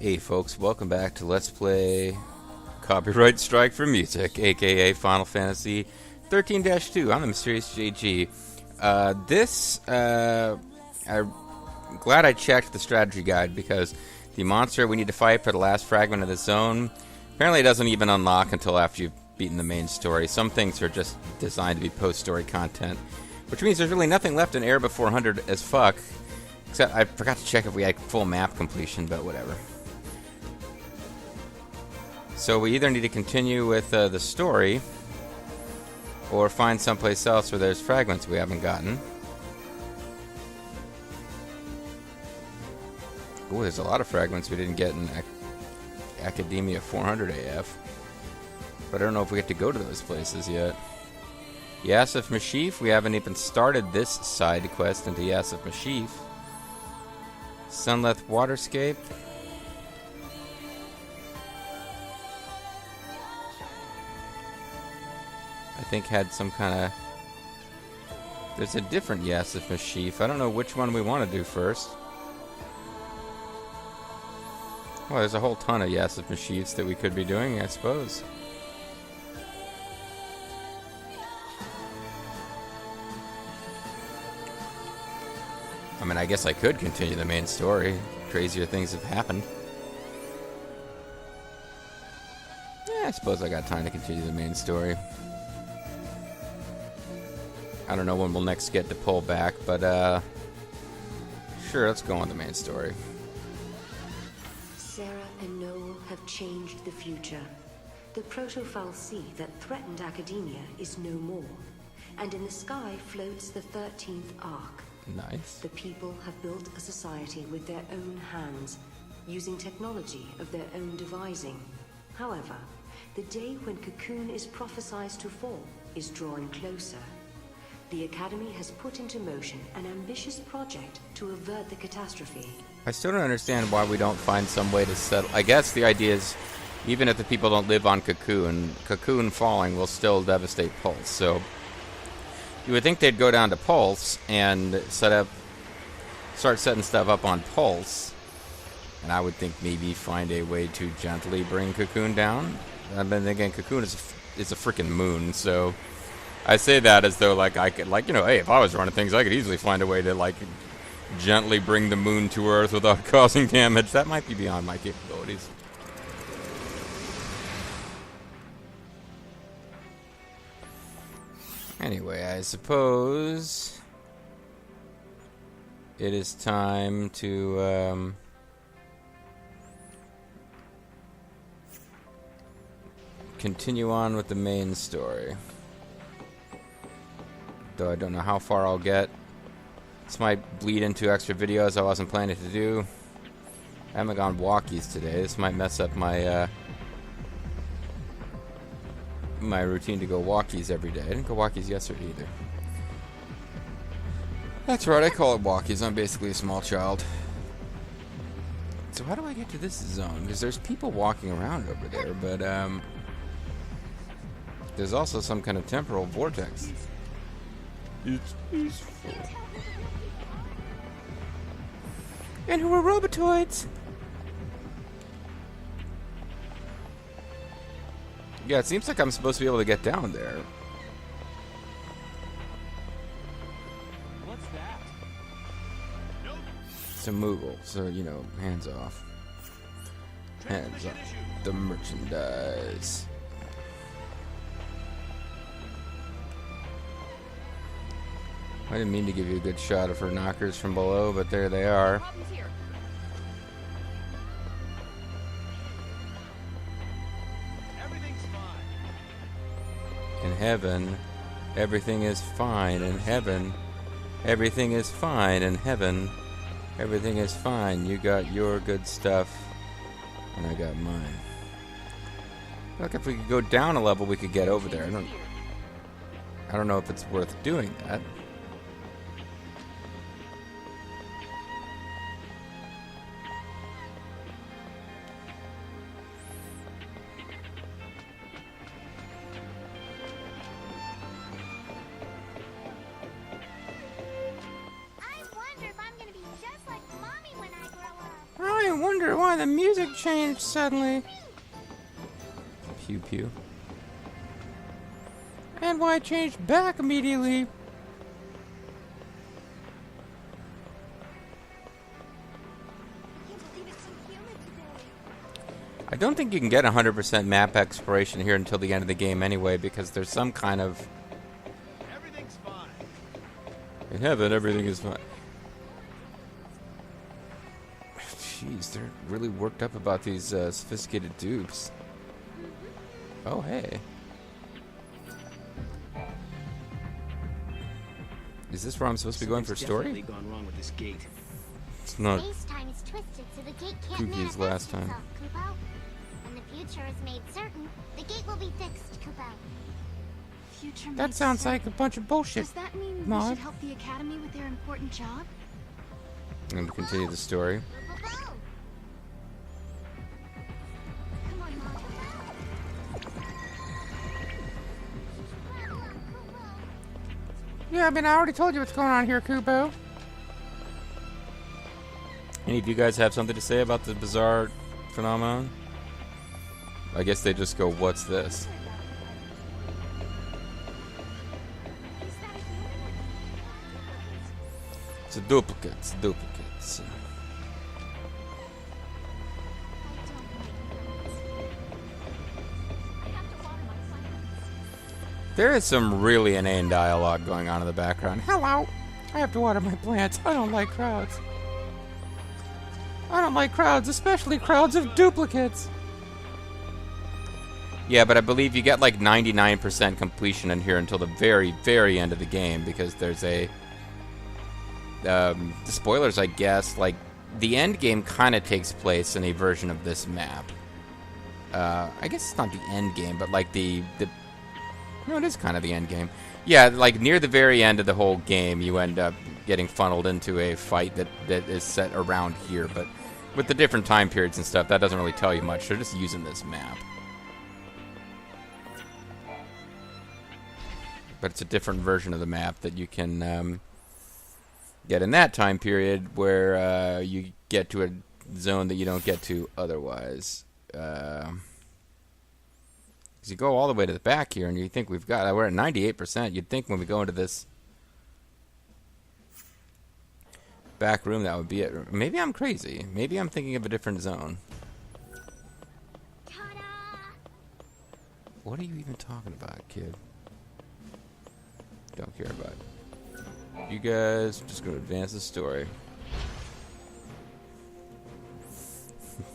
Hey folks, welcome back to Let's Play Copyright Strike for Music, aka Final Fantasy XIII-2. I'm the Mysterious JG. I'm glad I checked the strategy guide because the monster we need to fight for the last fragment of the zone apparently doesn't even unlock until after you've beaten the main story. Some things are just designed to be post-story content, which means there's really nothing left in Erebor 400 as fuck. Except I forgot to check if we had full map completion, but whatever. So we either need to continue with the story or find someplace else where there's fragments we haven't gotten. Oh, there's a lot of fragments we didn't get in Academia 400 AF. But I don't know if we get to go to those places yet. Yasif Mashif, we haven't even started this side quest into Yasif Mashif. Sunleth Waterscape. I think had some kind of... There's a different Yasif Mashif. I don't know which one we want to do first. Well, there's a whole ton of Yasif Mashifs that we could be doing, I suppose. I mean, I guess I could continue the main story. Crazier things have happened. Yeah, I suppose I got time to continue the main story. I don't know when we'll next get to pull back, but sure, let's go on the main story. Sarah and Noel have changed the future. The Protophile Sea that threatened Academia is no more, and in the sky floats the 13th Ark. Nice. The people have built a society with their own hands, using technology of their own devising. However, the day when Cocoon is prophesied to fall is drawing closer. The Academy has put into motion an ambitious project to avert the catastrophe. I still don't understand why we don't find some way to settle. I guess the idea is, even if the people don't live on Cocoon, Cocoon falling will still devastate Pulse. So you would think they'd go down to Pulse and start setting stuff up on Pulse. And I would think maybe find a way to gently bring Cocoon down. I've been thinking Cocoon is a freaking moon, so I say that as though, like, I could, like, you know, hey, if I was running things, I could easily find a way to, like, gently bring the moon to Earth without causing damage. That might be beyond my capabilities. Anyway, I suppose it is time to, continue on with the main story. Though I don't know how far I'll get. This might bleed into extra videos I wasn't planning to do. I haven't gone walkies today. This might mess up my my routine to go walkies every day. I didn't go walkies yesterday either. That's right, I call it walkies. I'm basically a small child. So how do I get to this zone? Because there's people walking around over there, but there's also some kind of temporal vortex. It's peaceful. And who are robotoids? Yeah, it seems like I'm supposed to be able to get down there. What's that? Nope. It's a Moogle, so, you know, hands off. Hands off the merchandise. I didn't mean to give you a good shot of her knockers from below, but there they are. In heaven, everything is fine. In heaven, everything is fine. In heaven, everything is fine. You got your good stuff, and I got mine. Look, if we could go down a level, we could get over there. I don't know if it's worth doing that. wonder why the music changed suddenly. Pew pew. And why it changed back immediately. I don't think you can get 100% map exploration here until the end of the game anyway, because there's some kind of... Everything's fine. In heaven, everything is fine. Jeez, they're really worked up about these sophisticated dupes. Oh, hey. Is this where I'm supposed to be going for story? Definitely gone wrong with this gate. It's not Space-time is twisted, so the gate can't kooky as manifest last time. itself, Kupo. When the future is made certain, the gate will be fixed, Kupo. Future That makes sounds sense. like a bunch of bullshit. Does that mean we Maude. should help the Academy with their important job? I'm going to continue the story. Kupo. Come on, Maude. Yeah, I mean, I already told you what's going on here, Kubo. Any of you guys have something to say about the bizarre phenomenon? I guess they just go, what's this? It's a duplicate. It's a duplicate. So. There is some really inane dialogue going on in the background. Hello! I have to water my plants. I don't like crowds. I don't like crowds, especially crowds of duplicates. Yeah, but I believe you get like 99% completion in here until the very, very end of the game, because there's a... the spoilers, I guess, like, the end game kind of takes place in a version of this map. I guess it's not the end game, but like the no, it is kind of the end game. Yeah, like near the very end of the whole game, you end up getting funneled into a fight that is set around here, but with the different time periods and stuff, that doesn't really tell you much. They're just using this map. But it's a different version of the map that you can get in that time period where you get to a zone that you don't get to otherwise. Because you go all the way to the back here, and you think we're at 98%. You'd think when we go into this back room, that would be it. Maybe I'm crazy. Maybe I'm thinking of a different zone. Ta-da! What are you even talking about, kid? Don't care about it. You guys are just going to advance the story.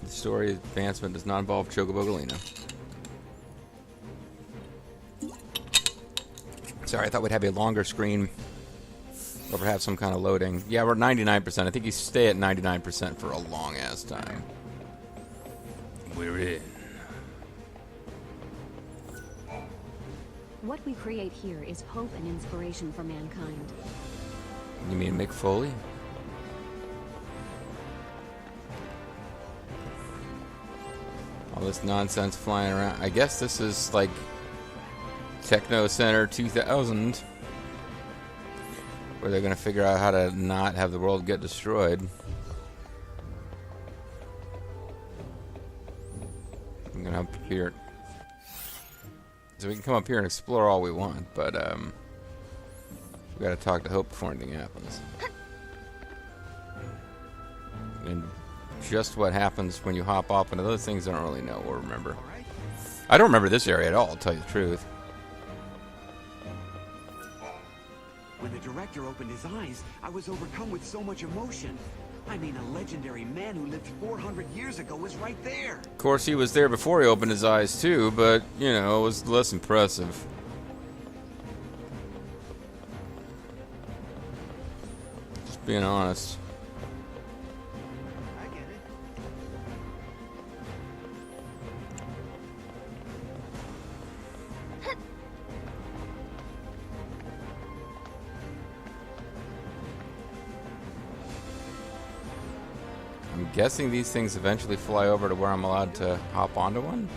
The story advancement does not involve Chocobo Galena. Sorry, I thought we'd have a longer screen or perhaps some kind of loading. Yeah, we're at 99%. I think you stay at 99% for a long-ass time. We're in. What we create here is hope and inspiration for mankind. You mean Mick Foley? All this nonsense flying around. I guess this is like Techno Center 2000, where they're going to figure out how to not have the world get destroyed. I'm going to up here. So we can come up here and explore all we want, but we got to talk to Hope before anything happens. And just what happens when you hop off into those things, I don't really know or remember. I don't remember this area at all, to tell you the truth. When the director opened his eyes, I was overcome with so much emotion. I mean, a legendary man who lived 400 years ago was right there. Of course, he was there before he opened his eyes, too, but, you know, it was less impressive. Just being honest. I get it. I'm guessing these things eventually fly over to where I'm allowed to hop onto one?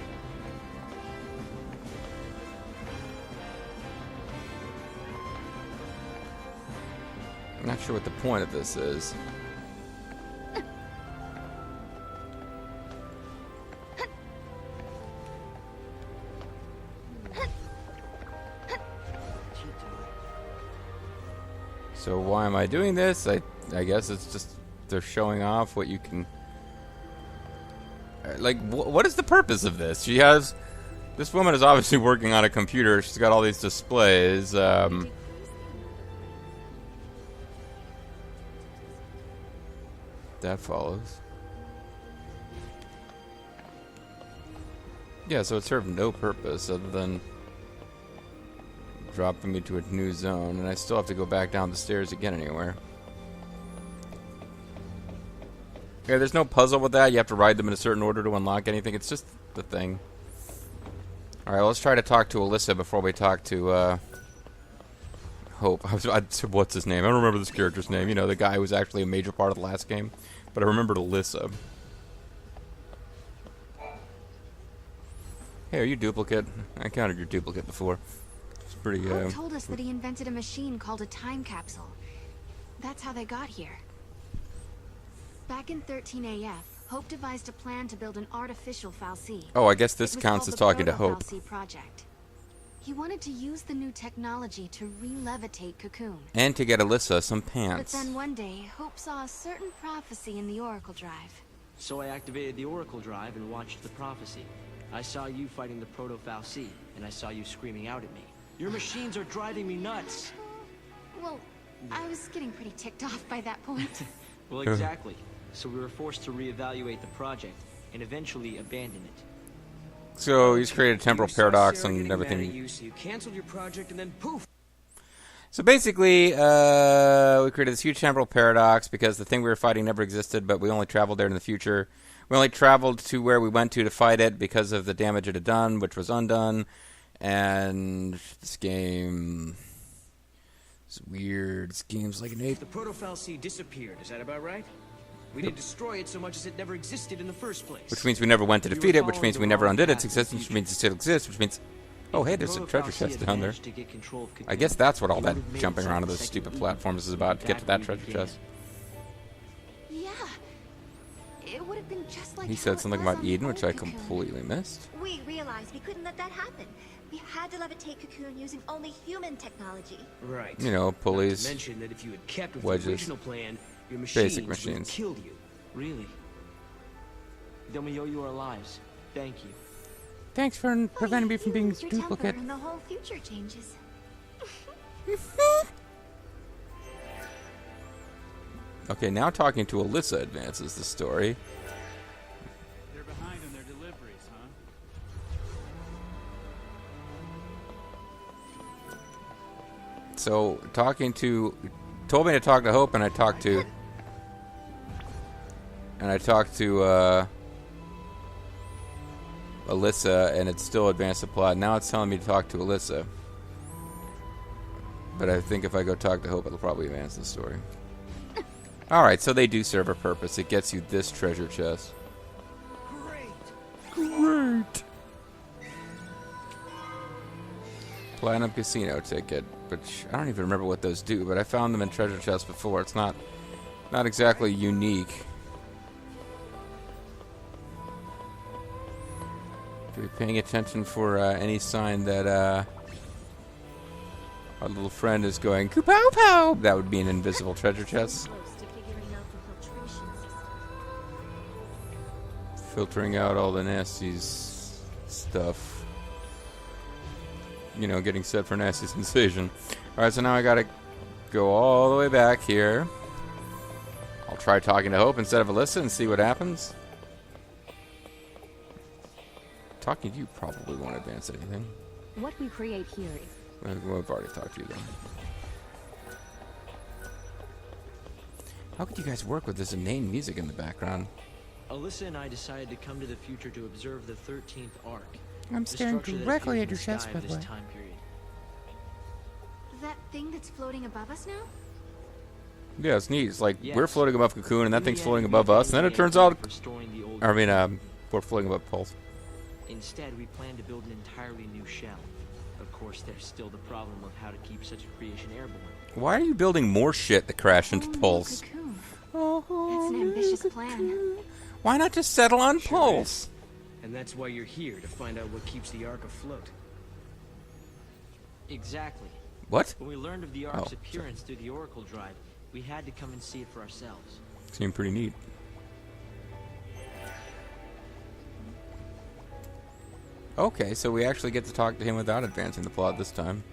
I'm not sure what the point of this is. So why am I doing this? I guess it's just they're showing off what you can... Like, what is the purpose of this? She has... This woman is obviously working on a computer. She's got all these displays. That follows. Yeah, so it served no purpose other than dropping me to a new zone, and I still have to go back down the stairs to get anywhere. Okay, there's no puzzle with that. You have to ride them in a certain order to unlock anything. It's just the thing. Alright, let's try to talk to Alyssa before we talk to, Hope. What's his name? I don't remember this character's name. You know, the guy who was actually a major part of the last game. But I remembered Alyssa. Hey, are you duplicate? I encountered your duplicate before. It's pretty, Hope told us that he invented a machine called a time capsule. That's how they got here. Back in 13 AF, Hope devised a plan to build an artificial fal'Cie. Oh, I guess this counts as talking to Hope. fal'Cie project. He wanted to use the new technology to re-levitate Cocoon. And to get Alyssa some pants. But then one day, Hope saw a certain prophecy in the Oracle Drive. So I activated the Oracle Drive and watched the prophecy. I saw you fighting the Proto-fal'Cie, and I saw you screaming out at me. Your machines are driving me nuts! Well, I was getting pretty ticked off by that point. Well, exactly. So we were forced to reevaluate the project, and eventually abandon it. So he's created a temporal paradox and everything. You canceled your project and then poof. So basically, we created this huge temporal paradox because the thing we were fighting never existed, but we only traveled there in the future. We only traveled to where we went to fight it because of the damage it had done, which was undone. And this game is weird. This game's like an ape. The Proto-fal'Cie disappeared. Is that about right? We didn't destroy it so much as it never existed in the first place. Which means we never went to defeat it, which means we never undid its existence, which means it still exists, which means... Oh, hey, there's a treasure chest down there. I guess that's what all that jumping around on those stupid platforms is about, to get to that treasure chest. Yeah. It would have been just like He said something about Eden, which I completely missed. We realized we couldn't let that happen. We had to levitate Cocoon using only human technology. Right. You know, pulleys, Not to mention that if you had kept with wedges, the original plan, your basic machines would have machines. killed you. Really? Then we owe you our lives. Thank you. Thanks for preventing me from being Lose your temper duplicate. and the whole future changes. Okay, now talking to Alyssa advances the story. They're behind on their deliveries, huh? So, told me to talk to Hope, and I talked to Alyssa, and it still advanced the plot. Now it's telling me to talk to Alyssa. But I think if I go talk to Hope, it'll probably advance the story. Alright, so they do serve a purpose. It gets you this treasure chest. Great! Platinum Casino ticket, which I don't even remember what those do, but I found them in treasure chests before. It's not exactly unique. Be paying attention for any sign that our little friend is going "Koo-pow pow." That would be an invisible treasure chest. Filtering out all the nasty stuff. You know, getting set for nasty sensation. Alright, so now I gotta go all the way back here. I'll try talking to Hope instead of Alyssa and see what happens. Talking to you probably won't advance anything. What we create here is... We've already talked to you, though. How could you guys work with this inane music in the background? Alyssa and I decided to come to the future to observe the 13th arc. I'm the staring structure that directly at appears your in the chest, sky by of the this way. time period. That thing that's floating above us now? Yeah, it's neat. It's like Yes. we're floating above Cocoon, and that We thing's had floating a above us, and then it turns out... for storing the old we're floating above Pulse. Instead, we plan to build an entirely new shell. Of course, there's still the problem of how to keep such a creation airborne. Why are you building more shit to crash into Oh, Pulse? Cocoon. That's an ambitious plan. Why not just settle on Sure Pulse? is. And that's why you're here, to find out what keeps the Ark afloat. Exactly. What? When we learned of the Ark's Oh, appearance through the Oracle Drive, we had to come and see it for ourselves. Seemed pretty neat. Okay, so we actually get to talk to him without advancing the plot this time.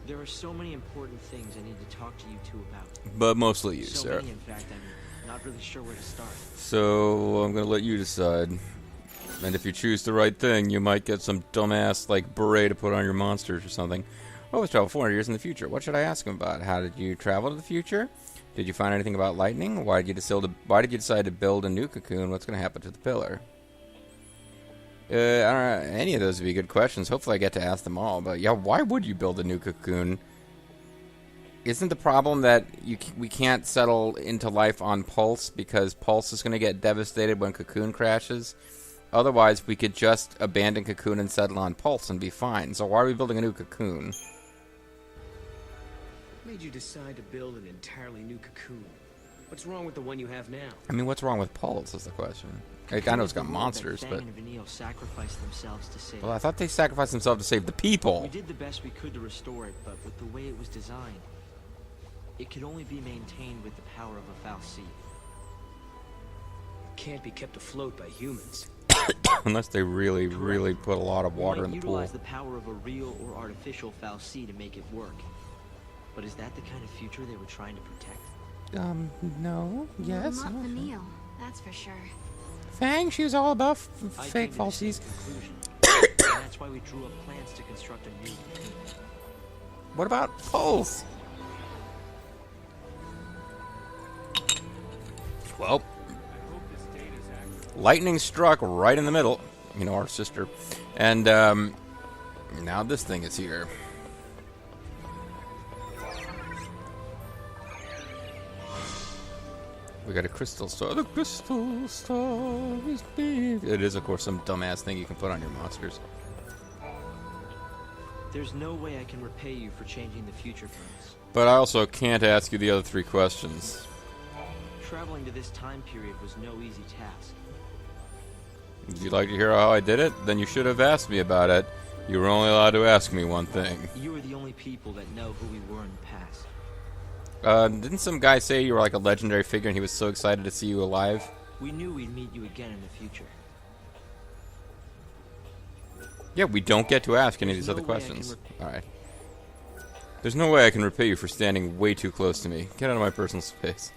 There are so many important things I need to talk to you two about. But mostly you, So Sarah. many, in fact, I'm not really sure where to start. So I'm gonna let you decide. And if you choose the right thing, you might get some dumbass like beret to put on your monsters or something. What was travel 400 years in the future? What should I ask him about? How did you travel to the future? Did you find anything about lightning? Why did you decide to build a new cocoon? What's gonna happen to the pillar? I don't know. Any of those would be good questions. Hopefully I get to ask them all. But yeah, why would you build a new cocoon? Isn't the problem that we can't settle into life on Pulse because Pulse is going to get devastated when Cocoon crashes? Otherwise, we could just abandon Cocoon and settle on Pulse and be fine. So why are we building a new Cocoon? What made you decide to build an entirely new cocoon? What's wrong with the one you have now? I mean, what's wrong with Pulse is the question. Like, I know it's got monsters, but... and Vanille sacrificed themselves to save Well, I thought they sacrificed themselves to save the people. We did the best we could to restore it, but with the way it was designed, it could only be maintained with the power of a Fal'Cie. It can't be kept afloat by humans. Unless they really, really put a lot of water in the pool. Utilize the power of a real or artificial Fal'Cie to make it work. But is that the kind of future they were trying to protect? No. Yes. Well, not Vanille, that's for sure. Fang, she was all about I fake came to the same falsies. conclusion. And that's why we drew up plans to construct a new cocoon. What about Pulse? Well, lightning struck right in the middle. You know, our sister. And, now this thing is here. We got a crystal star. The crystal star is big. It is, of course, some dumbass thing you can put on your monsters. There's no way I can repay you for changing the future for us. But I also can't ask you the other 3 questions. Traveling to this time period was no easy task. Would you like to hear how I did it? Then you should have asked me about it. You were only allowed to ask me one thing. You are the only people that know who we were in the past. Didn't some guy say you were like a legendary figure and he was so excited to see you alive? We knew we'd meet you again in the future. Yeah, we don't get to ask any of these other questions. Alright. There's no way I can repay you for standing way too close to me. Get out of my personal space.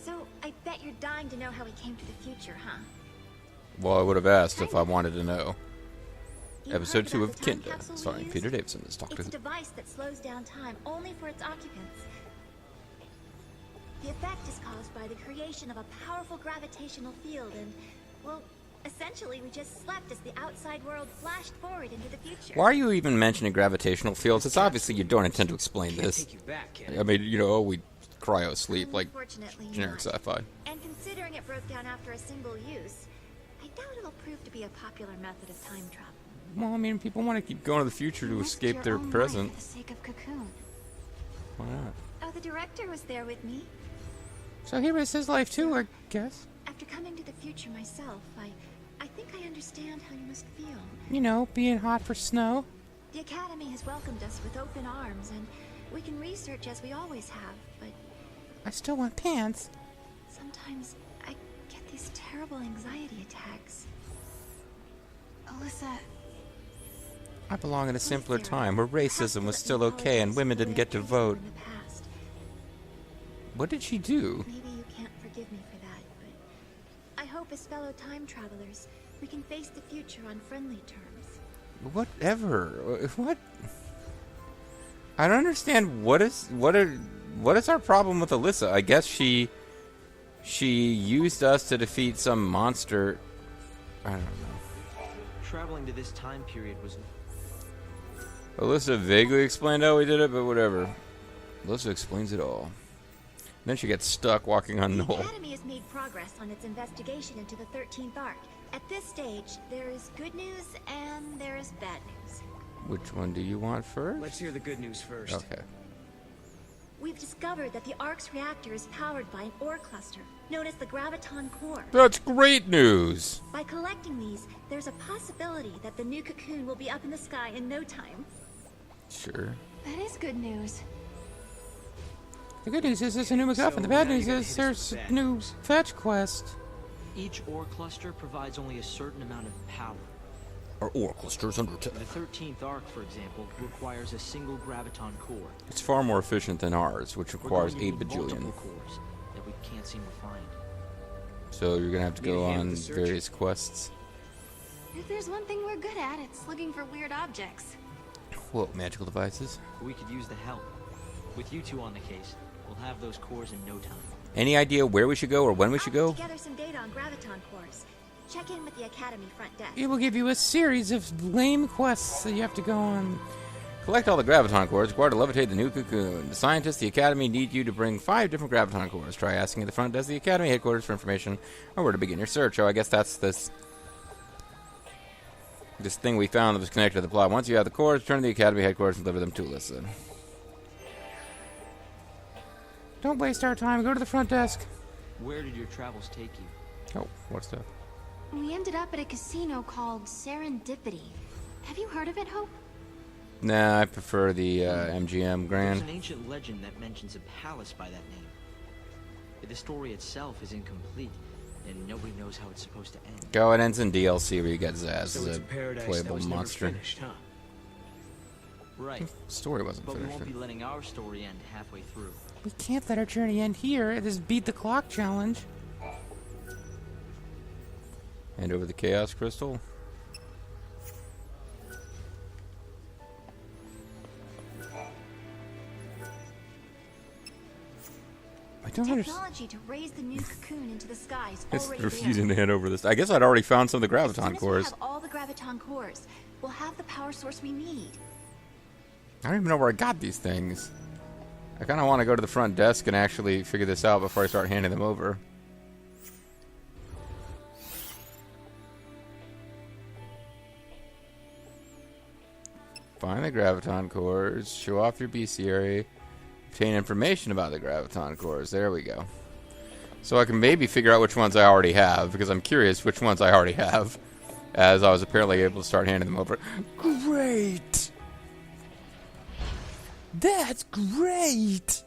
So, I bet you're dying to know how we came to the future, huh? Well, I would have asked if I wanted to know. You Episode heard 2 about of the time Kinda, capsule we starring used? Peter Davison as Doctor It's a Who. device that slows down time only for its occupants. The effect is caused by the creation of a powerful gravitational field and, well, essentially we just slept as the outside world flashed forward into the future. Why are you even mentioning gravitational fields? It's obviously you don't intend to explain Can't this. take you back, can it? I mean, you know, we cryo sleep like Unfortunately generic not. sci-fi. And considering it broke down after a single use, I doubt it'll prove to be a popular method of time travel. Well, I mean, people want to keep going to the future to Risk escape your their own life present. for the sake of Cocoon. Why not? Oh, the director was there with me. So here is his life too, I guess. After coming to the future myself, I think I understand how you must feel. You know, being hot for snow. The Academy has welcomed us with open arms, and we can research as we always have, but I still want pants. sometimes I get these terrible anxiety attacks. Alyssa, I belong in a simpler time where racism was still okay and women didn't get to vote. In the past. What did she do? Maybe you can't forgive me for that, but I hope as fellow time travelers, we can face the future on friendly terms. Whatever. What? I don't understand what is our problem with Alyssa? I guess she used us to defeat some monster. I don't know. Traveling to this time period was... Alyssa vaguely explained how we did it, but whatever. Alyssa explains it all. Then she gets stuck walking on The Noel. Academy has made progress on its investigation into the 13th Ark. At this stage, there is good news and there is bad news. Which one do you want first? Let's hear the good news first. Okay. we've discovered that the Ark's reactor is powered by an ore cluster, known as the Graviton Core. That's great news. By collecting these, there's a possibility that the new cocoon will be up in the sky in no time. Sure. That is good news. The good news is there's a new MacGuffin. So The bad now you news gotta is hit us there's with a bad new news. fetch quest. Each ore cluster provides only a certain amount of power. Our ore clusters under The 13th Arc, for example, requires a single graviton core. It's far more efficient than ours, which We're requires going to 8 need bajillion. multiple cores that we can't seem to find. So you're gonna have to Need a go hand on with the search? various quests. If there's one thing we're good at, it's looking for weird objects. Whoa, magical devices. We could use the help. With you two on the case, we'll have those cores in no time. Any idea where we should go or when we should I'll go? put together some data on graviton cores. Check in with the Academy front desk. It will give you a series of lame quests that you have to go on. Collect all the graviton cores required to levitate the new cocoon. The scientists, the Academy, need you to bring 5 different graviton cores. Try asking at the front desk of the Academy headquarters for information on where to begin your search. Oh, I guess that's this thing we found that was connected to the plot. Once you have the cores, return to the Academy headquarters and deliver them to Alyssa. Don't waste our time. Go to the front desk. Where did your travels take you? Oh, what's that? We ended up at a casino called Serendipity. Have you heard of it, Hope? Nah, I prefer the MGM There's Grand. an ancient legend that mentions a palace by that name. The story itself is incomplete, and nobody knows how it's supposed to end. Go, it ends in DLC where you get Zaz So as it's a a paradise that playable was never monster. finished, huh? Right, Story wasn't but we finished. won't be letting our story end halfway through. We can't let our journey end here. This beat the clock challenge. Hand over the Chaos Crystal. I don't understand. Technology to raise the new cocoon into the sky is It's already refusing there. to hand over this. I guess I'd already found some of the As soon graviton as cores. we have all the graviton cores, we'll have the power source we need. I don't even know where I got these things. I kind of want to go to the front desk and actually figure this out before I start handing them over. Find the graviton cores. Show off your bestiary. Obtain information about the graviton cores. There we go. So I can maybe figure out which ones I already have, because I'm curious which ones I already have, as I was apparently able to start handing them over. Great! That's great!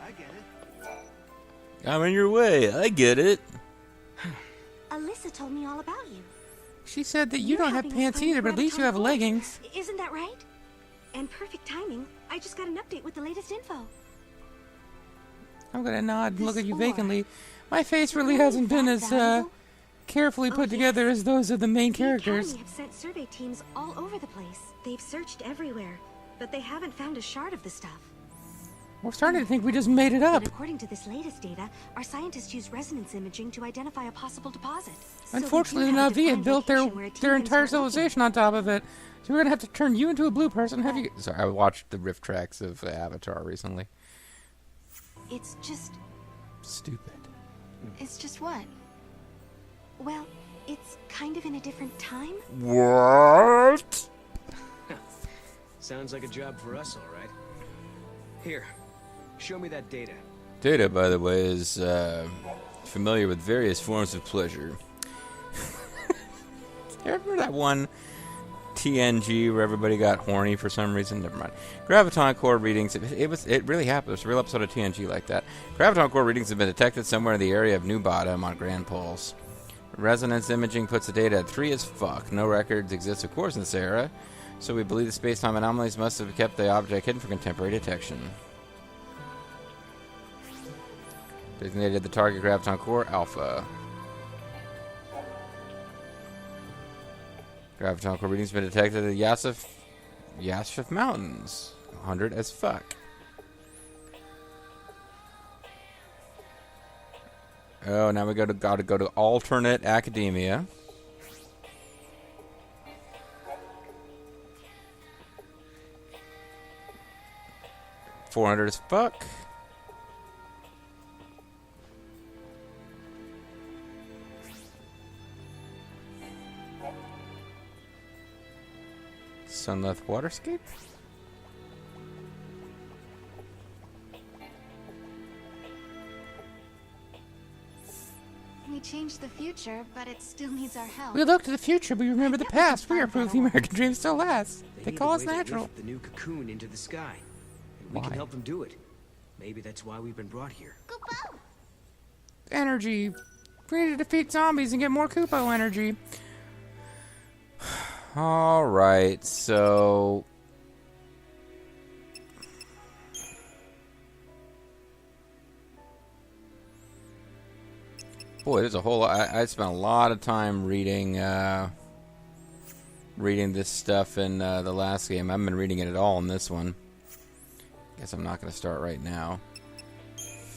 I get it. I'm in your way. I get it. Alyssa told me all about you. She said that you You're don't have helping us pants find either, but at least you graviton have cores. leggings. Isn't that right? And perfect timing. I just got an update with the latest info. I'm gonna nod and look This at you ore. vacantly. My face really Really hasn't been that as valuable? carefully Oh, put together yes. as those of the main The characters. Academy have sent survey teams all over the place. They've searched everywhere, but they haven't found a shard of the stuff. We're starting to think we just made it up. But according to this latest data, our scientists used resonance imaging to identify a possible deposit. So we do Unfortunately, the have a Navi had defined built their location where a team their can entire start looking. civilization on top of it. So we're gonna have to turn you into a blue person. Have you? Sorry, I watched the riff tracks of Avatar recently. It's just Stupid. It's just what? well, it's kind of in a different time. What? Sounds like a job for us, all right. Here, show me that data. Data, by the way, is familiar with various forms of pleasure. You remember that one TNG where everybody got horny for some reason? Never mind. Graviton core readings. It really happened. It was a real episode of TNG like that. Graviton core readings have been detected somewhere in the area of New Bottom on Grand Pulse. Resonance imaging puts the data at 3 as fuck. No records exist, of course, in this era, so we believe the space-time anomalies must have kept the object hidden for contemporary detection. Designated the target graviton core Alpha. Graviton core readings have been detected at Yasif Mountains. 100 as fuck. Oh, now we gotta go to alternate academia. $400 as fuck. Sunleth Waterscape? We changed the future, but it still needs our help. We look to the future, but we remember the past. We are proof the American dream still lasts. They call us natural. The new cocoon into the sky. And we Why? can help them do it. Maybe that's why we've been brought here. Kupo! Energy. We need to defeat zombies and get more Kupo energy. Alright, so... Boy, there's a whole lot. I spent a lot of time reading reading this stuff in the last game. I haven't been reading it at all in this one. Guess I'm not going to start right now.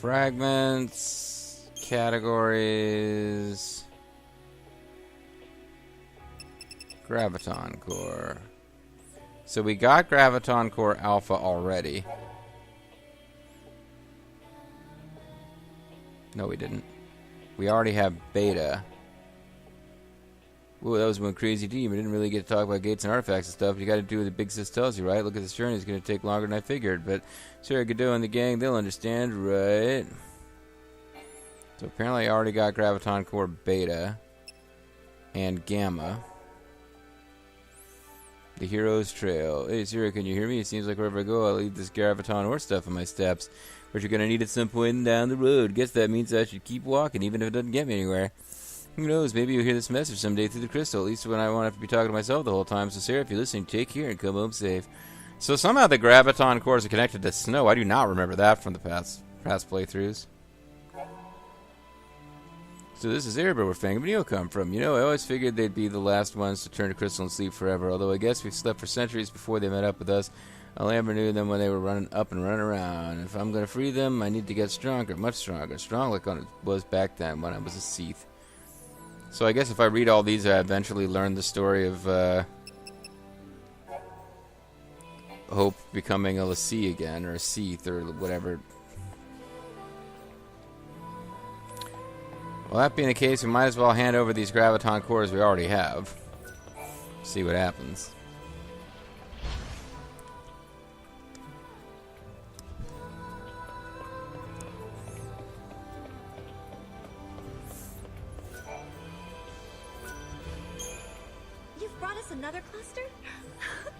Fragments, categories, Graviton Core. So we got Graviton Core Alpha already. No, we didn't. We already have Beta. Ooh, that was one crazy team. We didn't really get to talk about gates and artifacts and stuff. You got to do what the big sis tells you, right? Look at this journey. It's going to take longer than I figured. But Sarah Godot and the gang, they'll understand, right? So apparently I already got Graviton Core Beta and Gamma. The Hero's Trail. Hey, Sarah, can you hear me? It seems like wherever I go, I leave this Graviton ore stuff in my steps, which you're going to need at some point down the road. Guess that means I should keep walking, even if it doesn't get me anywhere. Who knows? Maybe you'll hear this message someday through the crystal. At least when I won't have to be talking to myself the whole time. So, Sarah, if you're listening, take care and come home safe. So somehow the Graviton cores are connected to snow. I do not remember that from the past playthroughs. So this is Erebor where Fang and Neo come from. You know, I always figured they'd be the last ones to turn to crystal and sleep forever. Although I guess we've slept for centuries before they met up with us. I never knew them when they were running up and running around. If I'm going to free them, I need to get stronger, much stronger. Strong like I was back then when I was a Seath. So I guess if I read all these, I eventually learn the story of Hope becoming a Lassie again, or a Seath, or whatever. Well, that being the case, we might as well hand over these Graviton cores we already have. See what happens. You've brought us another cluster?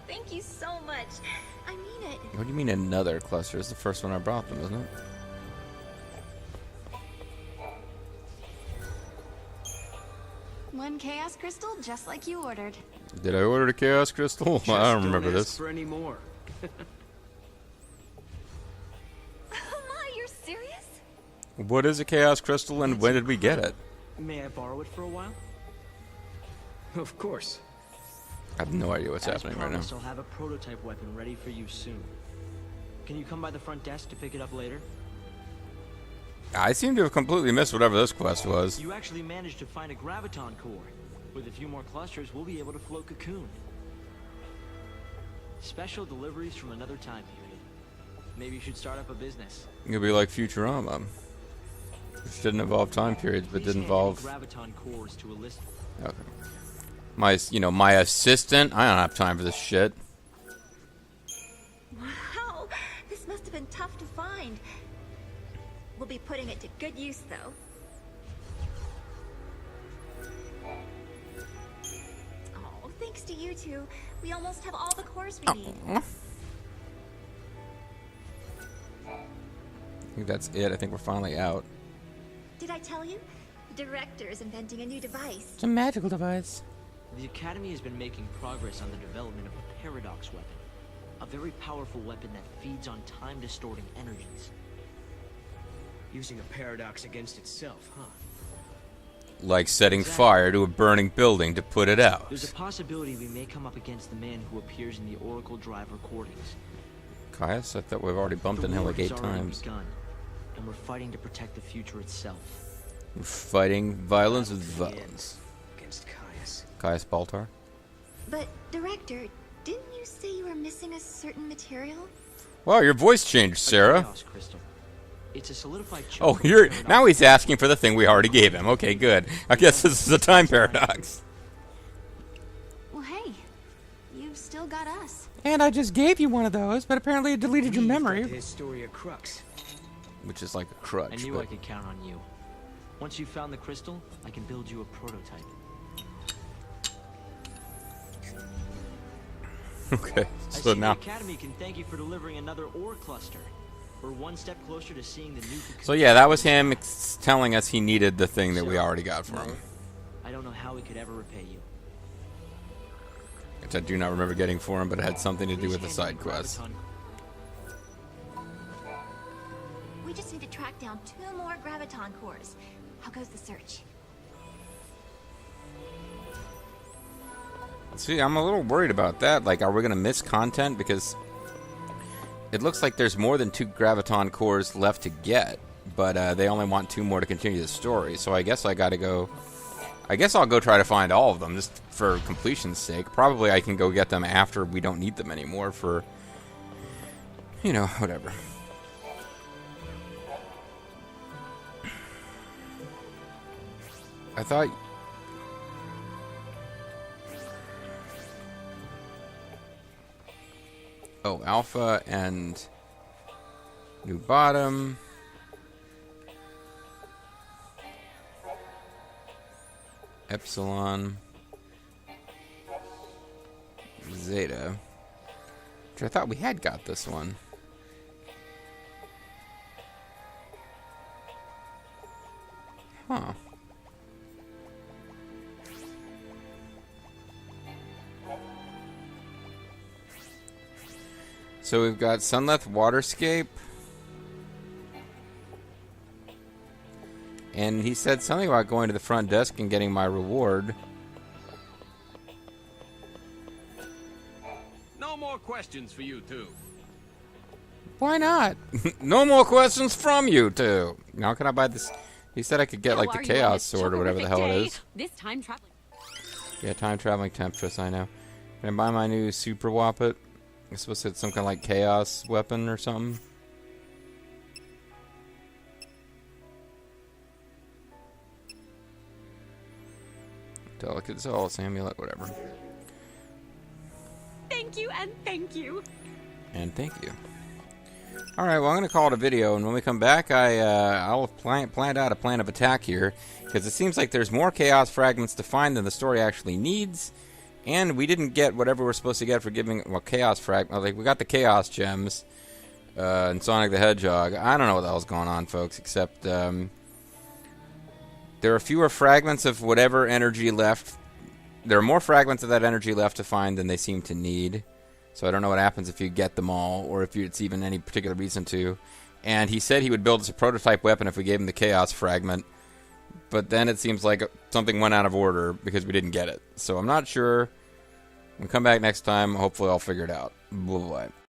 Thank you so much. I mean it. What do you mean another cluster? It's the first one I brought them, isn't it? One chaos crystal, just like you ordered. Did I order the Chaos Crystal? I don't remember this. For any more. Ma, you're serious? What is a Chaos Crystal and when did we get it? May I borrow it for a while? Of course. I have no idea what's As happening right now. promised, I'll have a prototype weapon ready for you soon. Can you come by the front desk to pick it up later? I seem to have completely missed whatever this quest was. You actually managed to find a Graviton core. With a few more clusters, we'll be able to float Cocoon. Special deliveries from another time period. Maybe you should start up a business. It'll be like Futurama, which didn't involve time periods, but did involve. Graviton cores to a list. Okay. My assistant. I don't have time for this shit. Wow, this must have been tough to find. We'll be putting it to good use, though. Oh, thanks to you two, we almost have all the cores we need. I think that's it. I think we're finally out. Did I tell you? The director is inventing a new device. It's a magical device. The Academy has been making progress on the development of a paradox weapon. A very powerful weapon that feeds on time-distorting energies. Using a paradox against itself, huh? Like setting fire to a burning building to put it out. There's a possibility we may come up against the man who appears in the Oracle Drive recordings. Caius? I thought we've already bumped into him like 8 times. Begun, and we're fighting to protect the future itself. We're fighting violence with violence. Against Caius. Caius Baltar? But, Director, didn't you say you were missing a certain material? Wow, your voice changed, Sarah. Chaos crystal. It's a solidified chunk Oh, now he's asking for the thing we already gave him. Okay, good. I guess this is a time paradox. Well, hey, you've still got us. And I just gave you one of those, but apparently it deleted your memory. His story of crux. Which is like a crutch. I knew but... I could count on you. Once you found the crystal, I can build you a prototype. Okay, I so see now... the Academy can thank you for delivering another ore cluster. We're one step closer to seeing the new Cocoon. So yeah, that was him telling us he needed the thing that we already got for him. I don't know how we could ever repay you. Which I do not remember getting for him, but it had something to do with the Please side hand me quest. Graviton. We just need to track down 2 more graviton cores. How goes the search? See, I'm a little worried about that. Like, are we going to miss content? Because it looks like there's more than 2 graviton cores left to get, but they only want 2 more to continue the story. So I guess I got to go... I guess I'll go try to find all of them, just for completion's sake. Probably I can go get them after we don't need them anymore for... You know, whatever. I thought... Oh, Alpha and New Bottom. Epsilon. Zeta. Which I thought we had got this one. Huh. So we've got Sunleth Waterscape. And he said something about going to the front desk and getting my reward. No more questions for you two. Why not? No more questions from you two. Now can I buy this? He said I could get like the Chaos Sword or whatever the hell it is. This time traveling. Yeah, time traveling Temptress, I know. Can I buy my new Super Wappet? It's supposed to have some kind of like chaos weapon or something. Delicate Soul, Amulet, whatever. Thank you and thank you. And thank you. Alright, well I'm going to call it a video, and when we come back, I'll have planned out a plan of attack here, because it seems like there's more Chaos Fragments to find than the story actually needs, and we didn't get whatever we're supposed to get for giving, well, Chaos Fragments, like, we got the Chaos Gems, and Sonic the Hedgehog. I don't know what the hell's going on, folks, except, there are fewer fragments of whatever energy left. There are more fragments of that energy left to find than they seem to need. So I don't know what happens if you get them all, or if it's even any particular reason to. And he said he would build us a prototype weapon if we gave him the Chaos Fragment. But then it seems like something went out of order because we didn't get it. So I'm not sure. We'll come back next time. Hopefully I'll figure it out. Bye-bye.